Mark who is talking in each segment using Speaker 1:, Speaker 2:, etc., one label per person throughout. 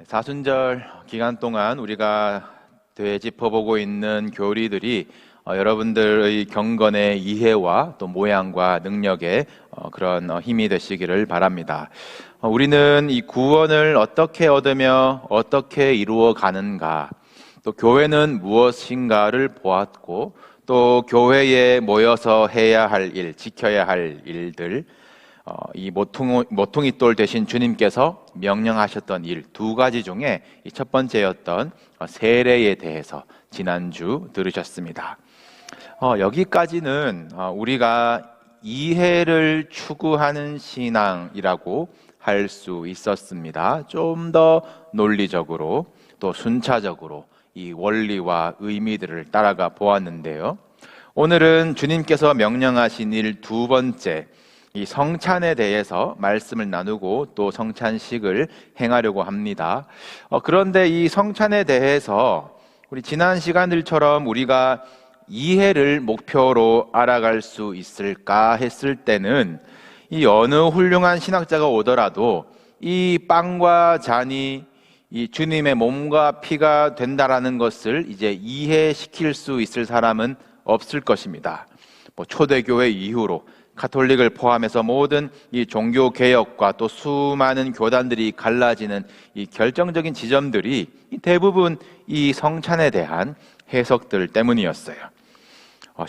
Speaker 1: 사순절 기간 동안 우리가 되짚어보고 있는 교리들이 여러분들의 경건의 이해와 또 모양과 능력에 그런 힘이 되시기를 바랍니다. 우리는 이 구원을 어떻게 얻으며 어떻게 이루어 가는가, 또 교회는 무엇인가를 보았고, 또 교회에 모여서 해야 할 일, 지켜야 할 일들, 이 모퉁이돌 대신 주님께서 명령하셨던 일 두 가지 중에 이 첫 번째였던 세례에 대해서 지난주 들으셨습니다. 여기까지는 우리가 이해를 추구하는 신앙이라고 할 수 있었습니다. 좀 더 논리적으로 또 순차적으로 이 원리와 의미들을 따라가 보았는데요. 오늘은 주님께서 명령하신 일 두 번째, 이 성찬에 대해서 말씀을 나누고 또 성찬식을 행하려고 합니다. 그런데 이 성찬에 대해서 우리 지난 시간들처럼 우리가 이해를 목표로 알아갈 수 있을까 했을 때는 이 어느 훌륭한 신학자가 오더라도 이 빵과 잔이 이 주님의 몸과 피가 된다라는 것을 이제 이해시킬 수 있을 사람은 없을 것입니다. 초대교회 이후로 가톨릭을 포함해서 모든 이 종교 개혁과 또 수많은 교단들이 갈라지는 이 결정적인 지점들이 대부분 이 성찬에 대한 해석들 때문이었어요.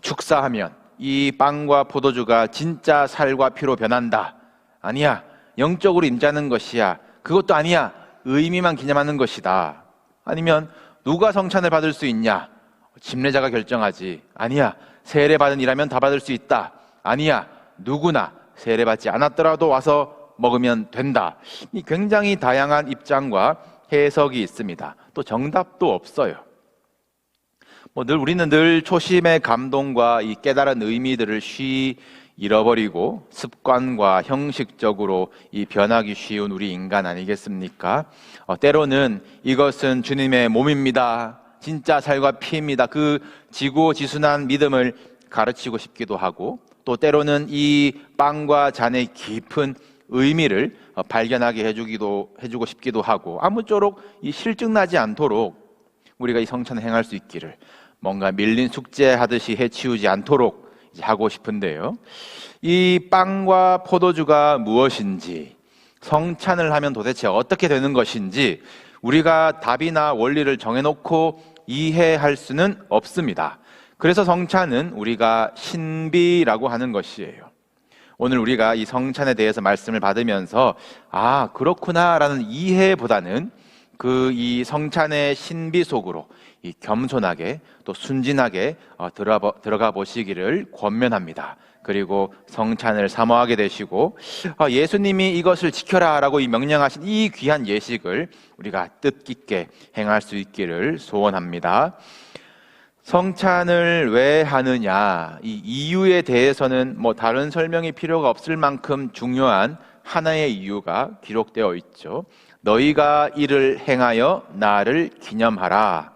Speaker 1: 축사하면 이 빵과 포도주가 진짜 살과 피로 변한다. 아니야, 영적으로 임자는 것이야. 그것도 아니야, 의미만 기념하는 것이다. 아니면 누가 성찬을 받을 수 있냐? 집례자가 결정하지. 아니야, 세례받은 이라면 다 받을 수 있다. 아니야, 누구나 세례받지 않았더라도 와서 먹으면 된다. 이 굉장히 다양한 입장과 해석이 있습니다. 또 정답도 없어요. 우리는 늘 초심의 감동과 이 깨달은 의미들을 쉬이 잃어버리고 습관과 형식적으로 이 변하기 쉬운 우리 인간 아니겠습니까? 때로는 이것은 주님의 몸입니다. 진짜 살과 피입니다. 그 지고지순한 믿음을 가르치고 싶기도 하고, 또 때로는 이 빵과 잔의 깊은 의미를 발견하게 해주고 싶기도 하고, 아무쪼록 이 실증나지 않도록 우리가 이 성찬을 행할 수 있기를, 뭔가 밀린 숙제하듯이 해치우지 않도록 하고 싶은데요. 이 빵과 포도주가 무엇인지, 성찬을 하면 도대체 어떻게 되는 것인지 우리가 답이나 원리를 정해놓고 이해할 수는 없습니다. 그래서 성찬은 우리가 신비라고 하는 것이에요. 오늘 우리가 이 성찬에 대해서 말씀을 받으면서 그렇구나 라는 이해보다는 이 성찬의 신비 속으로 이 겸손하게 또 순진하게 들어가 보시기를 권면합니다. 그리고 성찬을 사모하게 되시고 예수님이 이것을 지켜라 라고 이 명령하신 이 귀한 예식을 우리가 뜻깊게 행할 수 있기를 소원합니다. 성찬을 왜 하느냐, 이 이유에 대해서는 다른 설명이 필요가 없을 만큼 중요한 하나의 이유가 기록되어 있죠. 너희가 이를 행하여 나를 기념하라.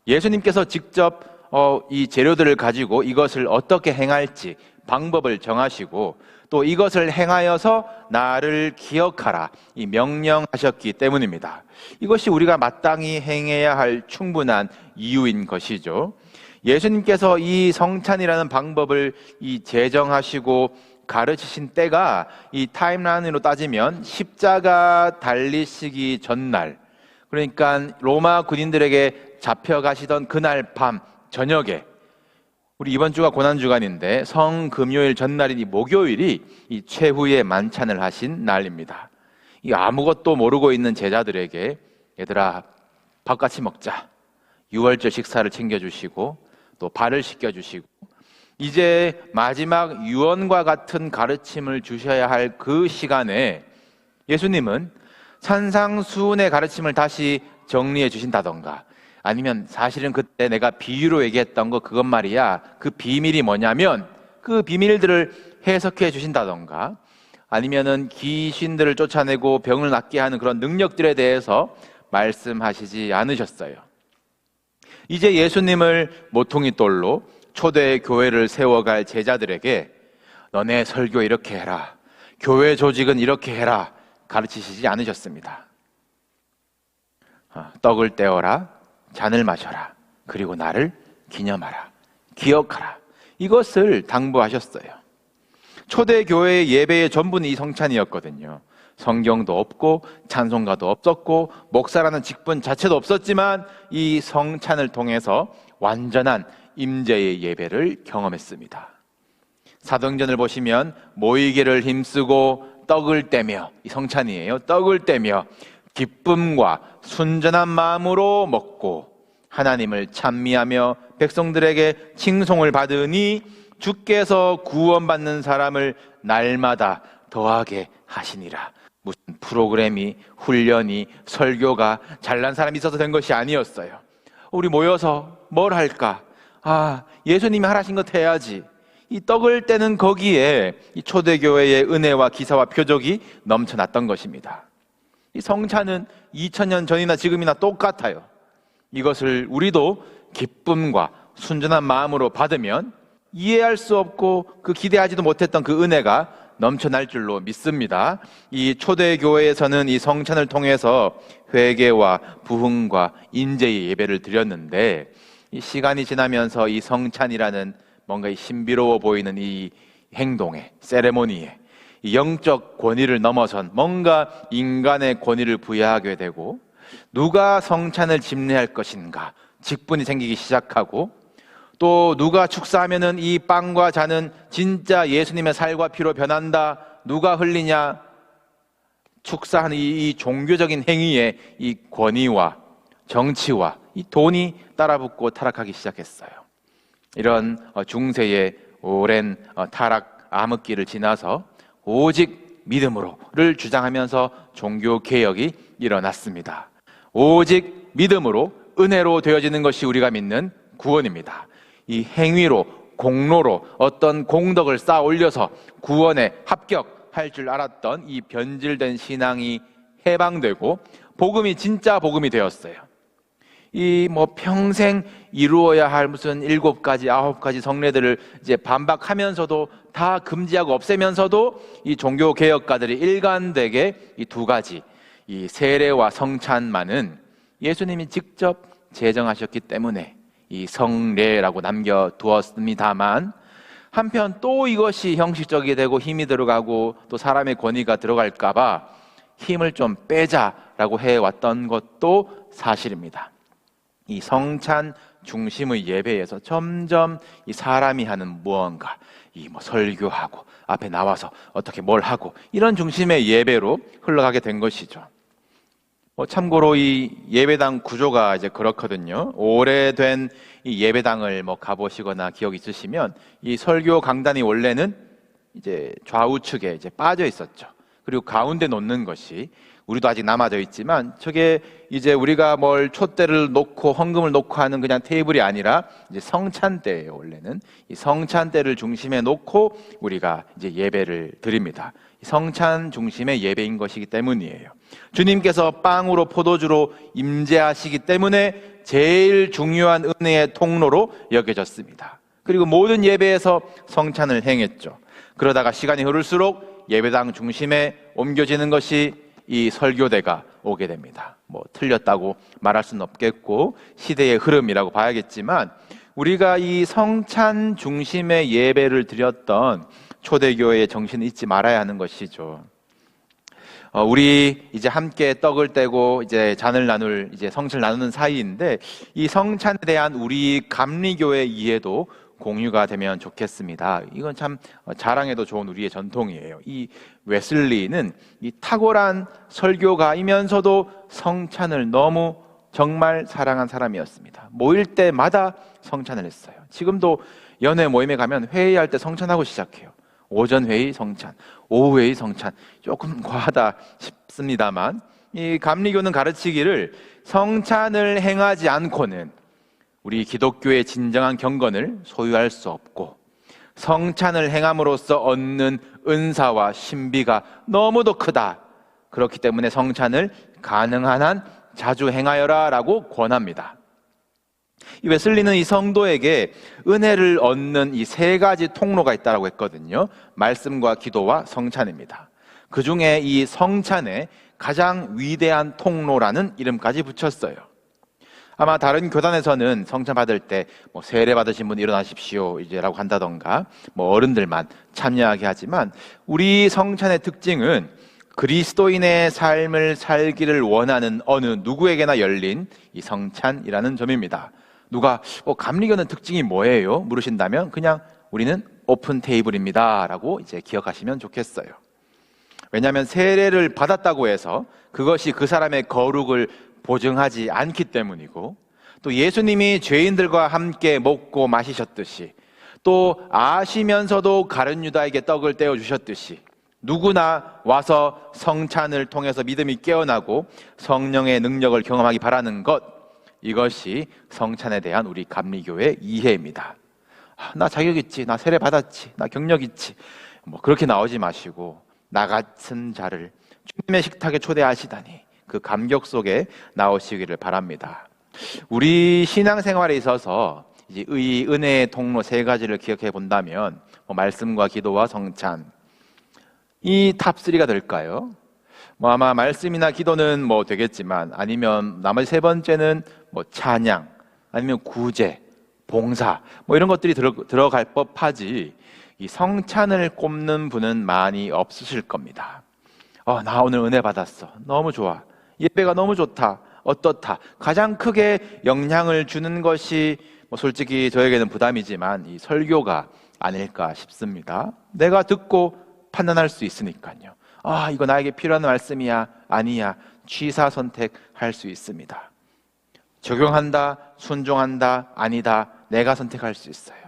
Speaker 1: 예수님께서 직접 이 재료들을 가지고 이것을 어떻게 행할지 방법을 정하시고, 또 이것을 행하여서 나를 기억하라 이 명령하셨기 때문입니다. 이것이 우리가 마땅히 행해야 할 충분한 이유인 것이죠. 예수님께서 이 성찬이라는 방법을 제정하시고 가르치신 때가 이 타임라인으로 따지면 십자가 달리시기 전날, 그러니까 로마 군인들에게 잡혀가시던 그날 밤 저녁에, 우리 이번 주가 고난주간인데 성금요일 전날인 이 목요일이 이 최후의 만찬을 하신 날입니다. 이 아무것도 모르고 있는 제자들에게 얘들아 밥 같이 먹자, 유월절 식사를 챙겨주시고 또 발을 씻겨주시고 이제 마지막 유언과 같은 가르침을 주셔야 할 그 시간에 예수님은 산상수훈의 가르침을 다시 정리해 주신다던가, 아니면 사실은 그때 내가 비유로 얘기했던 거 그것 말이야, 그 비밀이 뭐냐면 그 비밀들을 해석해 주신다던가, 아니면은 귀신들을 쫓아내고 병을 낫게 하는 그런 능력들에 대해서 말씀하시지 않으셨어요. 이제 예수님을 모퉁이돌로 초대 교회를 세워갈 제자들에게 너네 설교 이렇게 해라, 교회 조직은 이렇게 해라 가르치시지 않으셨습니다. 떡을 떼어라, 잔을 마셔라, 그리고 나를 기념하라, 기억하라. 이것을 당부하셨어요. 초대교회의 예배의 전부는 이 성찬이었거든요. 성경도 없고 찬송가도 없었고 목사라는 직분 자체도 없었지만 이 성찬을 통해서 완전한 임재의 예배를 경험했습니다. 사도행전을 보시면 모이기를 힘쓰고 떡을 떼며, 이 성찬이에요. 떡을 떼며 기쁨과 순전한 마음으로 먹고 하나님을 찬미하며 백성들에게 칭송을 받으니 주께서 구원받는 사람을 날마다 더하게 하시니라. 무슨 프로그램이, 훈련이, 설교가 잘난 사람이 있어서 된 것이 아니었어요. 우리 모여서 뭘 할까? 예수님이 하라신 것 해야지. 이 떡을 떼는 거기에 이 초대교회의 은혜와 기사와 표적이 넘쳐났던 것입니다. 이 성찬은 2000년 전이나 지금이나 똑같아요. 이것을 우리도 기쁨과 순전한 마음으로 받으면 이해할 수 없고 그 기대하지도 못했던 그 은혜가 넘쳐날 줄로 믿습니다. 이 초대교회에서는 이 성찬을 통해서 회개와 부흥과 인재의 예배를 드렸는데, 이 시간이 지나면서 이 성찬이라는 뭔가 신비로워 보이는 이 행동에, 세레모니에 이 영적 권위를 넘어선 뭔가 인간의 권위를 부여하게 되고, 누가 성찬을 집례할 것인가 직분이 생기기 시작하고, 또 누가 축사하면은 이 빵과 잔은 진짜 예수님의 살과 피로 변한다, 누가 흘리냐, 축사하는 이 종교적인 행위에 이 권위와 정치와 이 돈이 따라붙고 타락하기 시작했어요. 이런 중세의 오랜 타락 암흑기를 지나서 오직 믿음으로를 주장하면서 종교개혁이 일어났습니다. 오직 믿음으로, 은혜로 되어지는 것이 우리가 믿는 구원입니다. 이 행위로, 공로로 어떤 공덕을 쌓아 올려서 구원에 합격할 줄 알았던 이 변질된 신앙이 해방되고 복음이 진짜 복음이 되었어요. 이 평생 이루어야 할 무슨 7가지, 9가지 성례들을 이제 반박하면서도 다 금지하고 없애면서도 이 종교 개혁가들이 일관되게 이 2가지, 이 세례와 성찬만은 예수님이 직접 제정하셨기 때문에 이 성례라고 남겨두었습니다만, 한편 또 이것이 형식적이 되고 힘이 들어가고 또 사람의 권위가 들어갈까봐 힘을 좀 빼자라고 해왔던 것도 사실입니다. 이 성찬 중심의 예배에서 점점 이 사람이 하는 무언가, 설교하고 앞에 나와서 어떻게 뭘 하고 이런 중심의 예배로 흘러가게 된 것이죠. 참고로 이 예배당 구조가 이제 그렇거든요. 오래된 이 예배당을 가보시거나 기억 있으시면 이 설교 강단이 원래는 이제 좌우측에 이제 빠져 있었죠. 그리고 가운데 놓는 것이, 우리도 아직 남아져 있지만 저게 이제 우리가 촛대를 놓고 헌금을 놓고 하는 그냥 테이블이 아니라 이제 성찬대예요. 원래는 이 성찬대를 중심에 놓고 우리가 이제 예배를 드립니다. 성찬 중심의 예배인 것이기 때문이에요. 주님께서 빵으로 포도주로 임재하시기 때문에 제일 중요한 은혜의 통로로 여겨졌습니다. 그리고 모든 예배에서 성찬을 행했죠. 그러다가 시간이 흐를수록 예배당 중심에 옮겨지는 것이 이 설교대가 오게 됩니다. 틀렸다고 말할 수는 없겠고 시대의 흐름이라고 봐야겠지만, 우리가 이 성찬 중심의 예배를 드렸던 초대교회의 정신을 잊지 말아야 하는 것이죠. 우리 이제 함께 떡을 떼고 이제 잔을 나눌, 이제 성찬을 나누는 사이인데, 이 성찬에 대한 우리 감리교의 이해도 공유가 되면 좋겠습니다. 이건 참 자랑해도 좋은 우리의 전통이에요. 이 웨슬리는 이 탁월한 설교가이면서도 성찬을 너무 정말 사랑한 사람이었습니다. 모일 때마다 성찬을 했어요. 지금도 연회 모임에 가면 회의할 때 성찬하고 시작해요. 오전 회의 성찬, 오후 회의 성찬. 조금 과하다 싶습니다만, 이 감리교는 가르치기를 성찬을 행하지 않고는 우리 기독교의 진정한 경건을 소유할 수 없고, 성찬을 행함으로써 얻는 은사와 신비가 너무도 크다. 그렇기 때문에 성찬을 가능한 한 자주 행하여라 라고 권합니다. 이 웨슬리는 이 성도에게 은혜를 얻는 이 3가지 통로가 있다고 했거든요. 말씀과 기도와 성찬입니다. 그 중에 이 성찬에 가장 위대한 통로라는 이름까지 붙였어요. 아마 다른 교단에서는 성찬 받을 때 세례 받으신 분 일어나십시오 이제라고 한다던가 어른들만 참여하게 하지만, 우리 성찬의 특징은 그리스도인의 삶을 살기를 원하는 어느 누구에게나 열린 이 성찬이라는 점입니다. 누가 감리교는 특징이 뭐예요? 물으신다면 그냥 우리는 오픈 테이블입니다 라고 이제 기억하시면 좋겠어요. 왜냐하면 세례를 받았다고 해서 그것이 그 사람의 거룩을 보증하지 않기 때문이고, 또 예수님이 죄인들과 함께 먹고 마시셨듯이, 또 아시면서도 가룟 유다에게 떡을 떼어 주셨듯이 누구나 와서 성찬을 통해서 믿음이 깨어나고 성령의 능력을 경험하기 바라는 것, 이것이 성찬에 대한 우리 감리교의 이해입니다. 나 자격 있지, 나 세례 받았지, 나 경력 있지, 그렇게 나오지 마시고 나 같은 자를 주님의 식탁에 초대하시다니 그 감격 속에 나오시기를 바랍니다. 우리 신앙생활에 있어서 이제 의, 은혜의 통로 세 가지를 기억해 본다면 말씀과 기도와 성찬, 이 탑3가 될까요? 아마 말씀이나 기도는 되겠지만, 아니면 나머지 세 번째는 찬양, 아니면 구제, 봉사 이런 것들이 들어갈 법하지, 이 성찬을 꼽는 분은 많이 없으실 겁니다. 나 오늘 은혜 받았어, 너무 좋아, 예배가 너무 좋다, 어떻다. 가장 크게 영향을 주는 것이 솔직히 저에게는 부담이지만 이 설교가 아닐까 싶습니다. 내가 듣고 판단할 수 있으니까요. 이거 나에게 필요한 말씀이야, 아니야, 취사 선택할 수 있습니다. 적용한다, 순종한다, 아니다, 내가 선택할 수 있어요.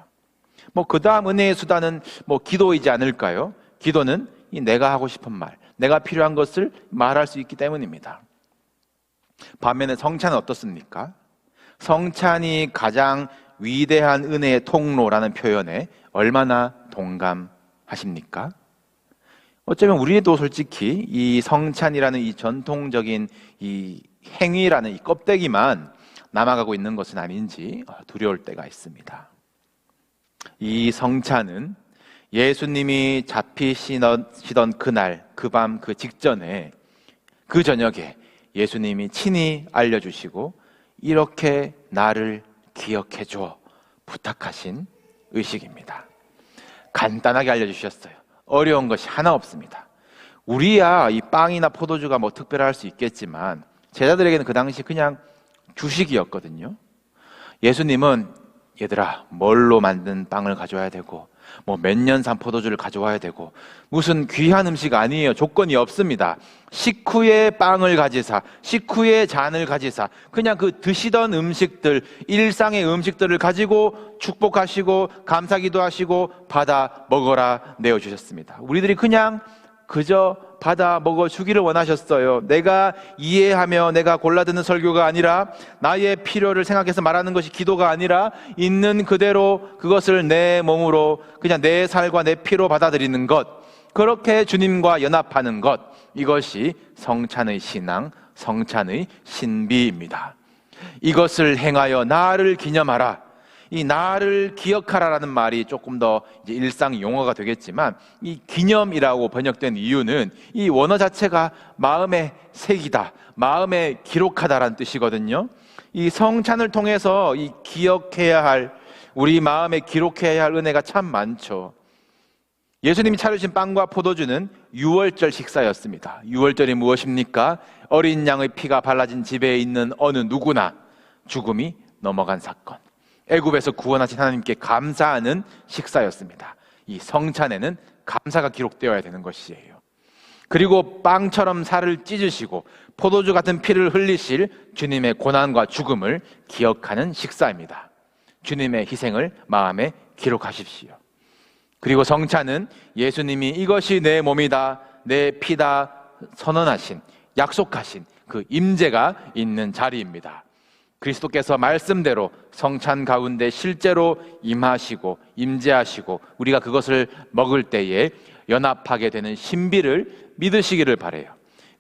Speaker 1: 그 다음 은혜의 수단은 기도이지 않을까요? 기도는 이 내가 하고 싶은 말, 내가 필요한 것을 말할 수 있기 때문입니다. 반면에 성찬은 어떻습니까? 성찬이 가장 위대한 은혜의 통로라는 표현에 얼마나 동감하십니까? 어쩌면 우리도 솔직히 이 성찬이라는 이 전통적인 이 행위라는 이 껍데기만 남아가고 있는 것은 아닌지 두려울 때가 있습니다. 이 성찬은 예수님이 잡히시던 그날, 그 밤, 그 직전에, 그 저녁에 예수님이 친히 알려주시고 이렇게 나를 기억해줘 부탁하신 의식입니다. 간단하게 알려주셨어요. 어려운 것이 하나 없습니다. 우리야 이 빵이나 포도주가 특별할 수 있겠지만 제자들에게는 그 당시 그냥 주식이었거든요. 예수님은 얘들아 뭘로 만든 빵을 가져와야 되고 몇 년 산 포도주를 가져와야 되고 무슨 귀한 음식 아니에요. 조건이 없습니다. 식후에 빵을 가지사, 식후에 잔을 가지사, 그냥 그 드시던 음식들, 일상의 음식들을 가지고 축복하시고 감사기도 하시고 받아 먹어라 내어주셨습니다. 우리들이 그냥 그저 받아 먹어주기를 원하셨어요. 내가 이해하며 내가 골라듣는 설교가 아니라, 나의 필요를 생각해서 말하는 것이 기도가 아니라, 있는 그대로 그것을 내 몸으로 그냥 내 살과 내 피로 받아들이는 것, 그렇게 주님과 연합하는 것, 이것이 성찬의 신앙, 성찬의 신비입니다. 이것을 행하여 나를 기념하라. 이 나를 기억하라라는 말이 조금 더 이제 일상 용어가 되겠지만, 이 기념이라고 번역된 이유는 이 원어 자체가 마음에 새기다, 마음에 기록하다라는 뜻이거든요. 이 성찬을 통해서 이 기억해야 할, 우리 마음에 기록해야 할 은혜가 참 많죠. 예수님이 차려주신 빵과 포도주는 유월절 식사였습니다. 유월절이 무엇입니까? 어린 양의 피가 발라진 집에 있는 어느 누구나 죽음이 넘어간 사건, 애굽에서 구원하신 하나님께 감사하는 식사였습니다. 이 성찬에는 감사가 기록되어야 되는 것이에요. 그리고 빵처럼 살을 찢으시고 포도주 같은 피를 흘리실 주님의 고난과 죽음을 기억하는 식사입니다. 주님의 희생을 마음에 기록하십시오. 그리고 성찬은 예수님이 이것이 내 몸이다, 내 피다 선언하신, 약속하신 그 임재가 있는 자리입니다. 그리스도께서 말씀대로 성찬 가운데 실제로 임하시고 임재하시고 우리가 그것을 먹을 때에 연합하게 되는 신비를 믿으시기를 바라요.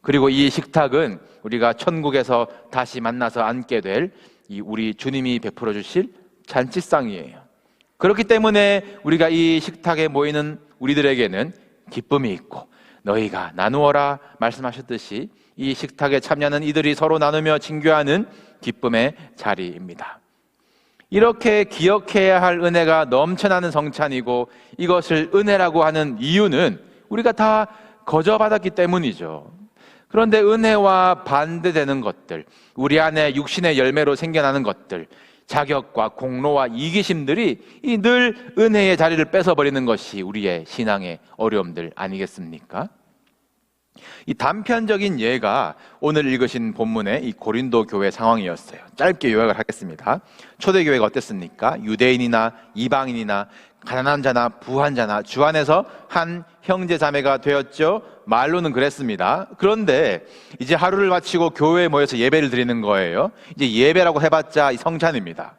Speaker 1: 그리고 이 식탁은 우리가 천국에서 다시 만나서 앉게 될 이 우리 주님이 베풀어 주실 잔치상이에요. 그렇기 때문에 우리가 이 식탁에 모이는 우리들에게는 기쁨이 있고, 너희가 나누어라 말씀하셨듯이 이 식탁에 참여하는 이들이 서로 나누며 친교하는 기쁨의 자리입니다. 이렇게 기억해야 할 은혜가 넘쳐나는 성찬이고, 이것을 은혜라고 하는 이유는 우리가 다 거저받았기 때문이죠. 그런데 은혜와 반대되는 것들, 우리 안에 육신의 열매로 생겨나는 것들, 자격과 공로와 이기심들이 이 늘 은혜의 자리를 뺏어버리는 것이 우리의 신앙의 어려움들 아니겠습니까? 이 단편적인 예가 오늘 읽으신 본문의 이 고린도 교회 상황이었어요. 짧게 요약을 하겠습니다. 초대교회가 어땠습니까? 유대인이나 이방인이나 가난한 자나 부한 자나 주 안에서 한 형제 자매가 되었죠. 말로는 그랬습니다. 그런데 이제 하루를 마치고 교회에 모여서 예배를 드리는 거예요. 이제 예배라고 해봤자 이 성찬입니다.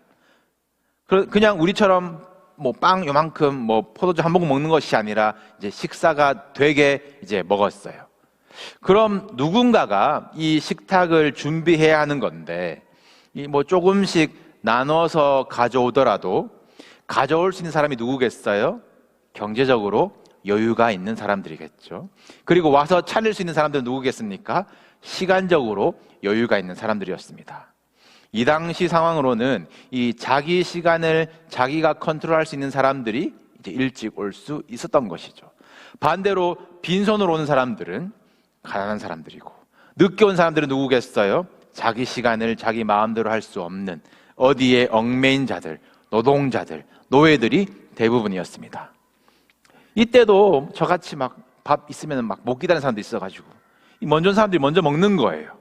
Speaker 1: 그냥 우리처럼 뭐 빵 요만큼 뭐 포도주 한 모금 먹는 것이 아니라 이제 식사가 되게 이제 먹었어요. 그럼 누군가가 이 식탁을 준비해야 하는 건데, 이 뭐 조금씩 나눠서 가져오더라도 가져올 수 있는 사람이 누구겠어요? 경제적으로 여유가 있는 사람들이겠죠. 그리고 와서 차릴 수 있는 사람들은 누구겠습니까? 시간적으로 여유가 있는 사람들이었습니다. 이 당시 상황으로는 이 자기 시간을 자기가 컨트롤할 수 있는 사람들이 이제 일찍 올 수 있었던 것이죠. 반대로 빈손으로 오는 사람들은 가난한 사람들이고, 늦게 온 사람들은 누구겠어요? 자기 시간을 자기 마음대로 할 수 없는 어디에 얽매인 자들, 노동자들, 노예들이 대부분이었습니다. 이때도 저같이 막 밥 있으면 막 못 기다리는 사람도 있어가지고 이 먼저 온 사람들이 먼저 먹는 거예요.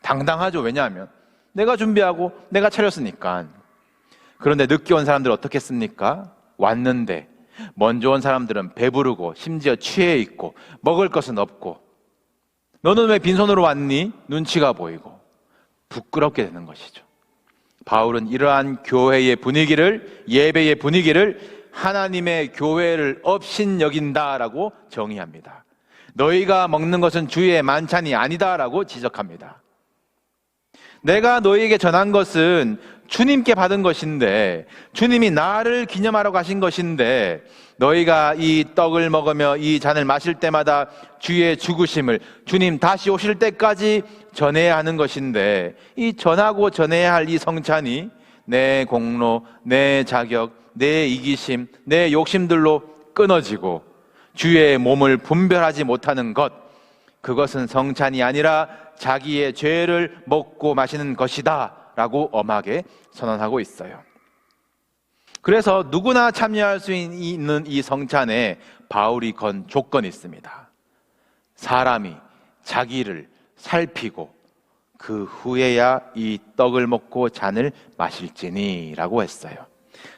Speaker 1: 당당하죠. 왜냐하면 내가 준비하고 내가 차렸으니까. 그런데 늦게 온 사람들은 어떻게 했습니까? 왔는데 먼저 온 사람들은 배부르고 심지어 취해 있고 먹을 것은 없고, 너는 왜 빈손으로 왔니? 눈치가 보이고 부끄럽게 되는 것이죠. 바울은 이러한 교회의 분위기를, 예배의 분위기를 하나님의 교회를 업신여긴다라고 정의합니다. 너희가 먹는 것은 주의 만찬이 아니다라고 지적합니다. 내가 너희에게 전한 것은 주님께 받은 것인데, 주님이 나를 기념하라고 하신 것인데, 너희가 이 떡을 먹으며 이 잔을 마실 때마다 주의 죽으심을, 주님 다시 오실 때까지 전해야 하는 것인데, 이 전하고 전해야 할 이 성찬이 내 공로, 내 자격, 내 이기심, 내 욕심들로 끊어지고 주의 몸을 분별하지 못하는 것, 그것은 성찬이 아니라 자기의 죄를 먹고 마시는 것이다 라고 엄하게 선언하고 있어요. 그래서 누구나 참여할 수 있는 이 성찬에 바울이 건 조건이 있습니다. 사람이 자기를 살피고 그 후에야 이 떡을 먹고 잔을 마실지니 라고 했어요.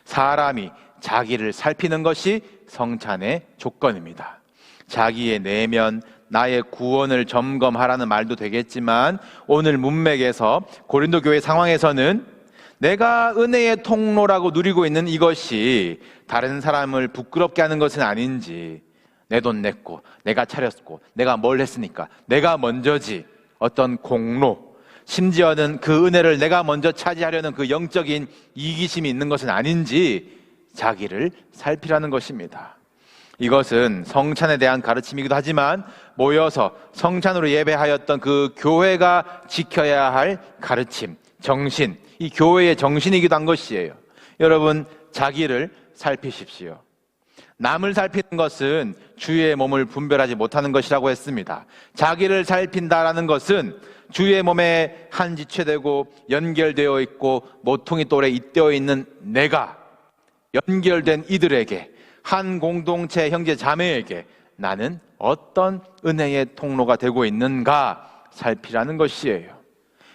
Speaker 1: 사람이 자기를 살피는 것이 성찬의 조건입니다. 자기의 내면, 나의 구원을 점검하라는 말도 되겠지만, 오늘 문맥에서 고린도 교회 상황에서는 내가 은혜의 통로라고 누리고 있는 이것이 다른 사람을 부끄럽게 하는 것은 아닌지, 내 돈 냈고 내가 차렸고 내가 뭘 했으니까 내가 먼저지, 어떤 공로, 심지어는 그 은혜를 내가 먼저 차지하려는 그 영적인 이기심이 있는 것은 아닌지 자기를 살피라는 것입니다. 이것은 성찬에 대한 가르침이기도 하지만, 모여서 성찬으로 예배하였던 그 교회가 지켜야 할 가르침, 정신, 이 교회의 정신이기도 한 것이에요. 여러분, 자기를 살피십시오. 남을 살피는 것은 주의 몸을 분별하지 못하는 것이라고 했습니다. 자기를 살핀다라는 것은 주의 몸에 한 지체되고 연결되어 있고 모퉁이 돌에 잇대어 있는 내가 연결된 이들에게, 한 공동체 형제 자매에게 나는 어떤 은혜의 통로가 되고 있는가 살피라는 것이에요.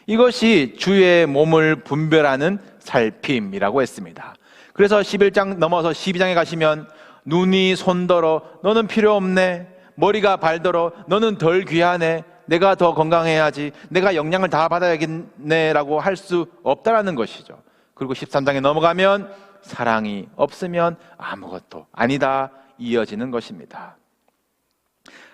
Speaker 1: 이것이 주의 몸을 분별하는 살핌이라고 했습니다. 그래서 11장 넘어서 12장에 가시면, 눈이 손더러 너는 필요 없네, 머리가 발더러 너는 덜 귀하네, 내가 더 건강해야지, 내가 영양을 다 받아야겠네 라고 할 수 없다라는 것이죠. 그리고 13장에 넘어가면 사랑이 없으면 아무것도 아니다 이어지는 것입니다.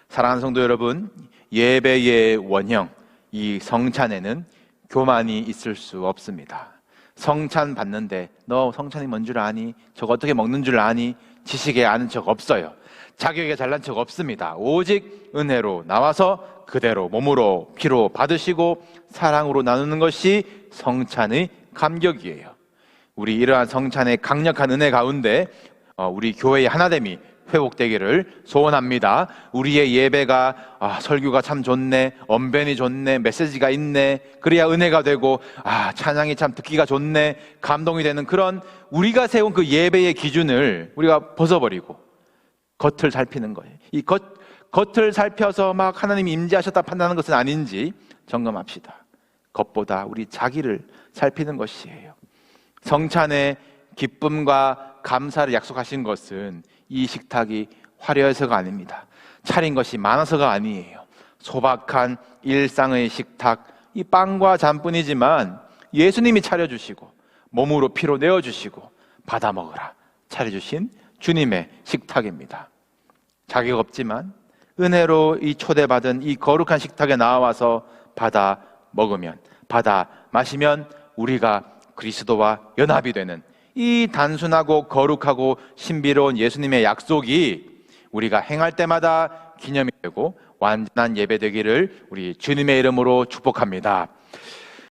Speaker 1: 사랑하는 성도 여러분, 예배의 원형, 이 성찬에는 교만이 있을 수 없습니다. 성찬 받는데 너 성찬이 뭔 줄 아니? 저거 어떻게 먹는 줄 아니? 지식에 아는 척 없어요. 자격에 잘난 척 없습니다. 오직 은혜로 나와서 그대로 몸으로 피로 받으시고 사랑으로 나누는 것이 성찬의 감격이에요. 우리 이러한 성찬의 강력한 은혜 가운데 우리 교회의 하나됨이 회복되기를 소원합니다. 우리의 예배가 설교가 참 좋네, 언변이 좋네, 메시지가 있네, 그래야 은혜가 되고 찬양이 참 듣기가 좋네, 감동이 되는 그런 우리가 세운 그 예배의 기준을 우리가 벗어버리고 겉을 살피는 거예요. 이 겉을 살펴서 막 하나님이 임재하셨다 판단하는 것은 아닌지 점검합시다. 겉보다 우리 자기를 살피는 것이에요. 성찬의 기쁨과 감사를 약속하신 것은 이 식탁이 화려해서가 아닙니다. 차린 것이 많아서가 아니에요. 소박한 일상의 식탁, 이 빵과 잔뿐이지만 예수님이 차려주시고 몸으로 피로 내어주시고 받아 먹으라 차려주신 주님의 식탁입니다. 자격 없지만 은혜로 이 초대받은 이 거룩한 식탁에 나와서 받아 먹으면, 받아 마시면 우리가 그리스도와 연합이 되는 이 단순하고 거룩하고 신비로운 예수님의 약속이 우리가 행할 때마다 기념이 되고 완전한 예배 되기를 우리 주님의 이름으로 축복합니다.